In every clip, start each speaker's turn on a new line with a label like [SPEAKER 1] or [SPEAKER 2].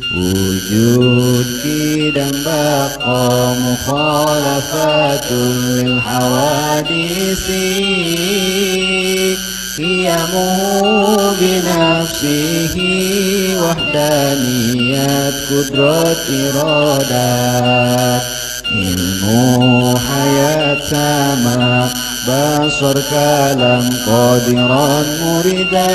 [SPEAKER 1] wujud kidam baqa mukhalafatul lil hawadisi qiyamuhu binafsihi wahdaniyat kudrat iradat ilmu hayat sama basar kalam qadiran muridan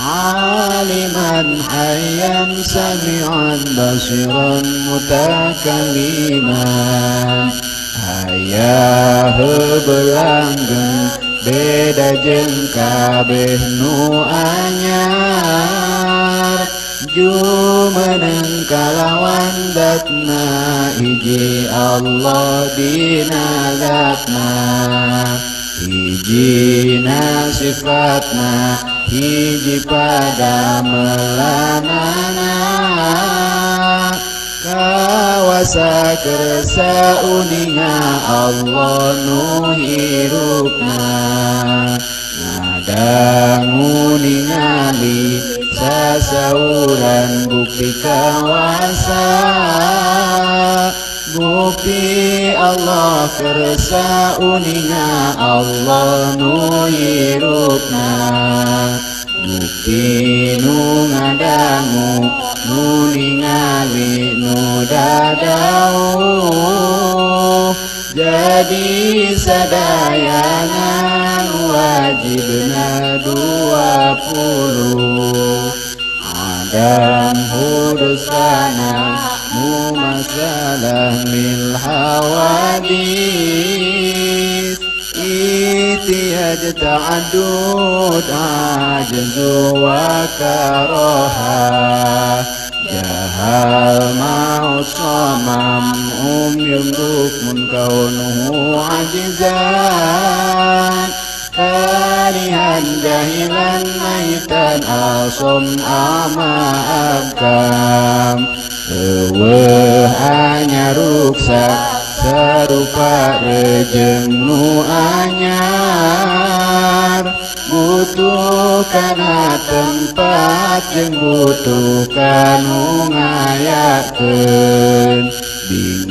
[SPEAKER 1] aliman hayyan sami'an basiran mutakalliman ayah belanggen beda jeung kabeh nu anyar jumeneng kalawan datna hiji Allah dina zatna hijina sifatna hiji pada melanana kawasa kersa uninga Allah nu hirupna ngadangu ningali sasauran bukti kawasa bukti Allah kersa uninga Allah nu hirupna bukti nu ngadangu nu ningali nu dadau jadi sadayangan wajibna 20 adam hudusana mumasalah mil hawadis itiyaj ta'adud ajzu wa karoha jahal maut samam yumruk kaunuhu ajizan karihan jahilan maitan asom ama abkam hanya ruksak serupa rejeng nu anyar butuh kana tempat jeung butuh kanu ngayakeun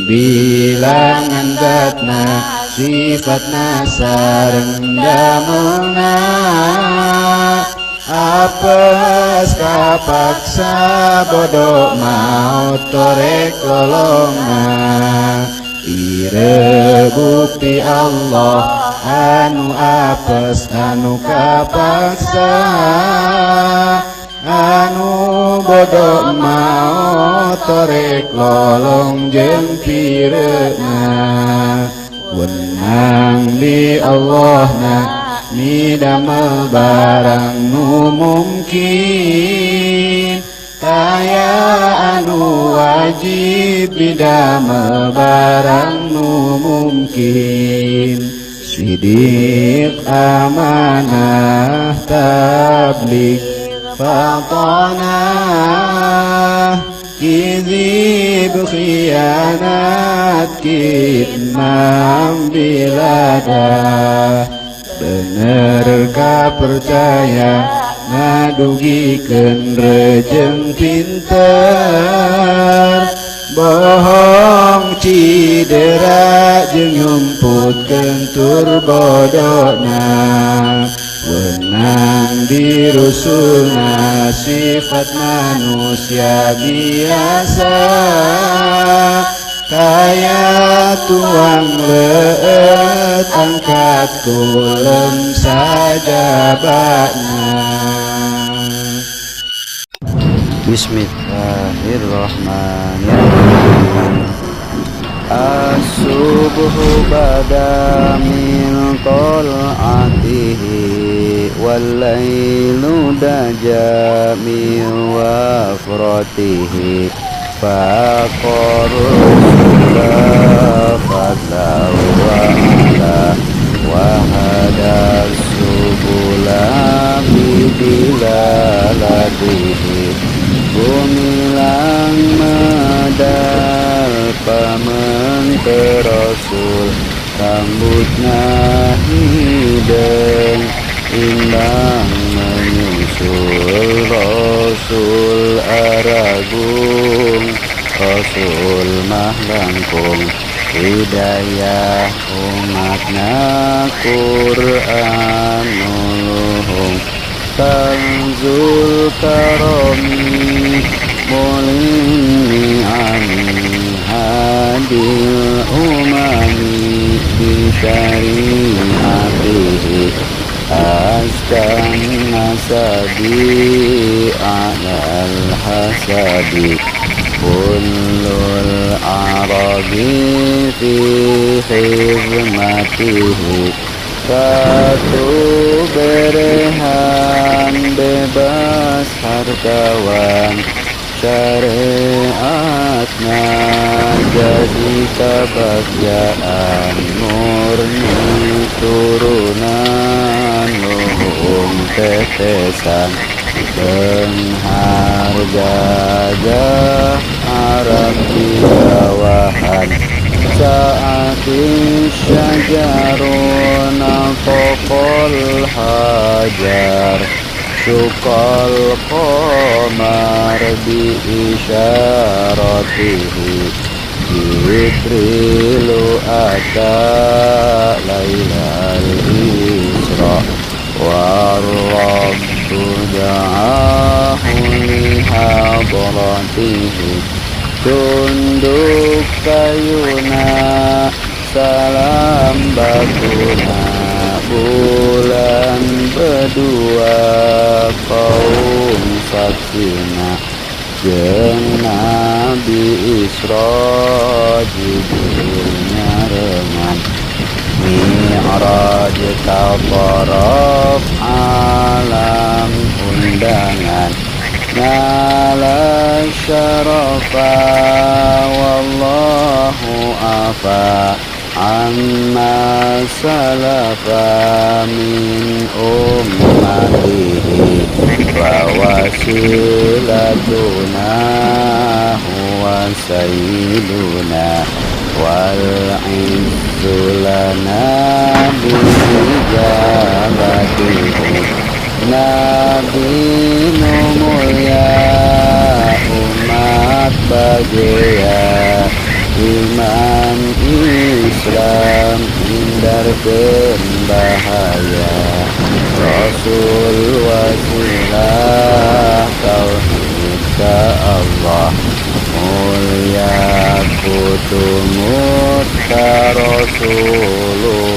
[SPEAKER 1] bilangan zatna sifatna sareng damelna apes kapaksa bodoh maut torek lolongna ire bukti Allah anu apes anu kapaksa anu bodoh maut torek lolong jeung pireuna wenang di Allahna midamel barang nu mungkin kaya anu wajib midamel barang nu mungkin sidik amanah tablik fatanah kizib khianat kitmam biladah bener kapercaya ngadugikeun rejeng pinter bohong cidera jeung nyumputkeun tur bodona wenang dirusulna sifat manusia biasa kaya tuang leut angkat kulem sajabana. Bismillahirrahmanirrahim. As-subuhu bada min tol'atihi wal-lailu daja min wafratihi faqarusula fatawala wahada subula bidilalatihi gumilang medal pamenke rasul rambutna hideng indang menyusul Rasul aragung, Rasul mah langkung, hidayah umatna Qur'an nuluhung. Tanzul karomi mulini ami hadil umami bisyari'atihi askan nasabi alal hasabi kullul arabi fi khidmatihi. Satu berehan bebas hartawan, syariatna jadi kebahagiaan murni turunan luhung tetesan pengharga Arab di bawahan. Saat syajarun fokol hajar, syukal qamar bi isyaratihi. Jibrilu ata lailal isra, warrabbu da'ahu li hadratihi. Tunduk kayuna salam bakuna, bulan berdua kaum saksina. Jeung Nabi Isra Jibril nyarengan, Mi'raj kafaraf alam undangan. Nala syarafa wallahu afa amma salafa min ummatihi. Wa wasilatuna huwa sayyiduna wal izzu lana bi ijabatihi. Nabi mulia umat bahagia, iman Islam hindarkeun bahaya. Rasul wasilah tauhid ka Allah, mulia kutumut ka Rasulullah.